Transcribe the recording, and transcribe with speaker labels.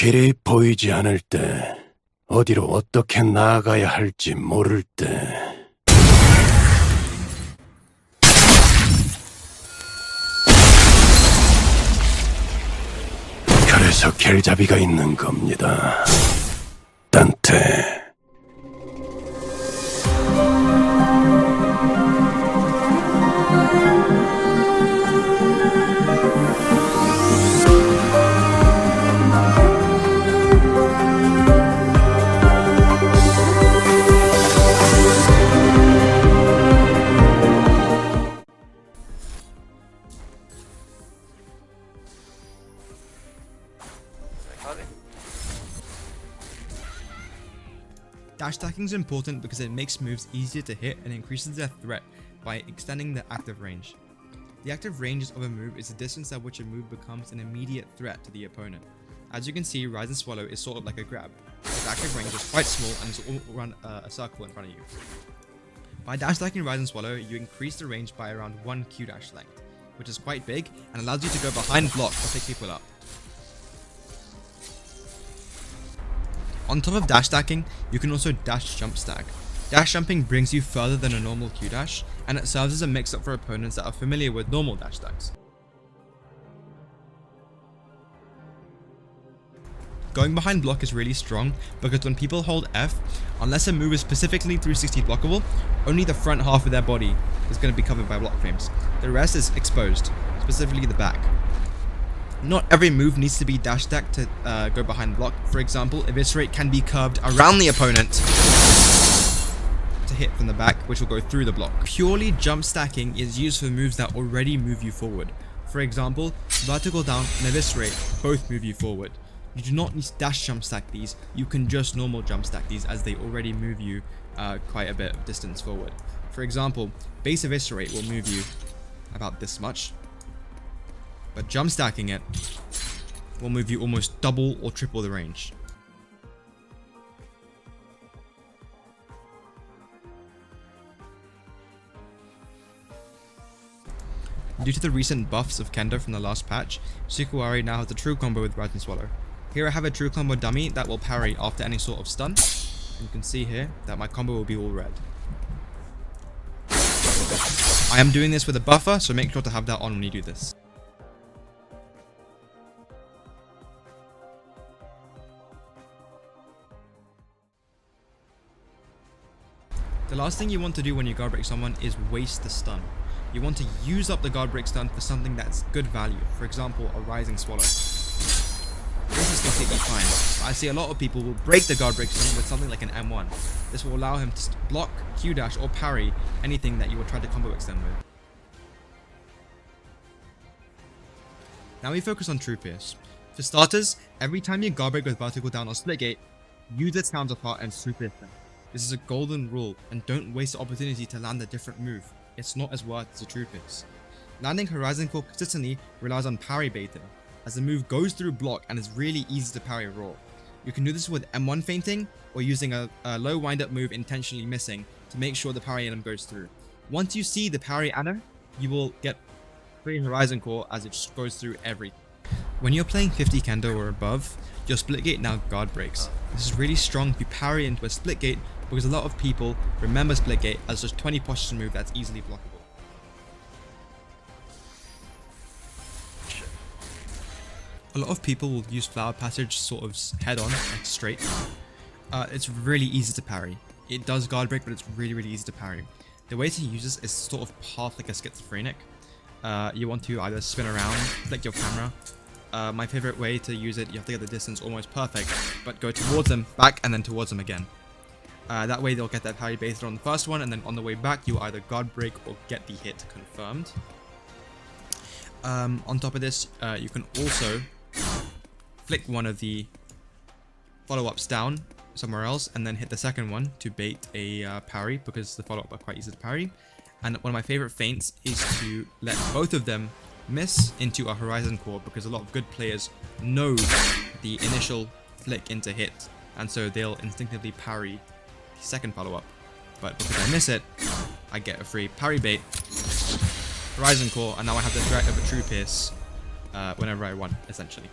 Speaker 1: 길이 보이지 않을 때, 어디로 어떻게 나아가야 할지 모를 때. 그래서 겔잡이가 있는 겁니다. 딴테.
Speaker 2: Dash stacking is important because it makes moves easier to hit and increases their threat by extending the active range. The active range of a move is the distance at which a move becomes an immediate threat to the opponent. As you can see, Rise and Swallow is sort of like a grab. Its active range is quite small and is all around a circle in front of you. By dash stacking Rise and Swallow, you increase the range by around 1 Q dash length, which is quite big and allows you to go behind block to pick people up. On top of dash stacking, you can also dash jump stack. Dash jumping brings you further than a normal Q dash, and it serves as a mix-up for opponents that are familiar with normal dash stacks. Going behind block is really strong because when people hold F, unless a move is specifically 360 blockable, only the front half of their body is going to be covered by block frames. The rest is exposed, specifically the back. Not every move needs to be dash stacked to go behind block. For example, Eviscerate can be curved around the opponent to hit from the back, which will go through the block. Purely jump stacking is used for moves that already move you forward. For example, Vertical Down and Eviscerate both move you forward. You do not need to dash jump stack these, you can just normal jump stack these as they already move you quite a bit of distance forward. For example, base Eviscerate will move you about this much, but jump stacking it will move you almost double or triple the range. Due to the recent buffs of Kendo from the last patch, Sukuwari now has a true combo with Rise and Swallow. Here I have a true combo dummy that will parry after any sort of stun, and you can see here that my combo will be all red. I am doing this with a buffer, so make sure to have that on when you do this. The last thing you want to do when you guard break someone is waste the stun. You want to use up the guard break stun for something that's good value, for example a Rising Swallow. This is completely fine, but I see a lot of people will break the guard break stun with something like an M1. This will allow him to block, Q dash or parry anything that you will try to combo extend with. Now we focus on True Pierce. For starters, every time you guard break with Vertical Down or Split Gate, use its counterpart and True Pierce them. This is a golden rule, and don't waste the opportunity to land a different move. It's not as worth as a True Pierce. Landing Horizon Core consistently relies on parry baiting, as the move goes through block and is really easy to parry raw. You can do this with M1 feinting, or using a low wind-up move intentionally missing to make sure the parry item goes through. Once you see the parry item, you will get free Horizon Core as it just goes through everything. When you're playing 50 Kendo or above, your split gate now guard breaks. This is really strong if you parry into a split gate because a lot of people remember split gate as just 20 posture move that's easily blockable. A lot of people will use Flower Passage sort of head on, like straight. It's really easy to parry. It does guard break, but it's really easy to parry. The way to use this is sort of half like a schizophrenic. You want to either spin around, flick your camera. My favorite way to use it, you have to get the distance almost perfect, but go towards them, back, and then towards them again. That way they'll get that parry based on the first one, and then on the way back you either guard break or get the hit confirmed. On top of this, you can also flick one of the follow-ups down somewhere else and then hit the second one to bait a parry, because the follow-up are quite easy to parry. And one of my favorite feints is to let both of them miss into a Horizon Core, because a lot of good players know the initial flick into hit, and so they'll instinctively parry the second follow-up. But because I miss it, I get a free parry bait, Horizon Core, and now I have the threat of a True Pierce whenever I want, essentially.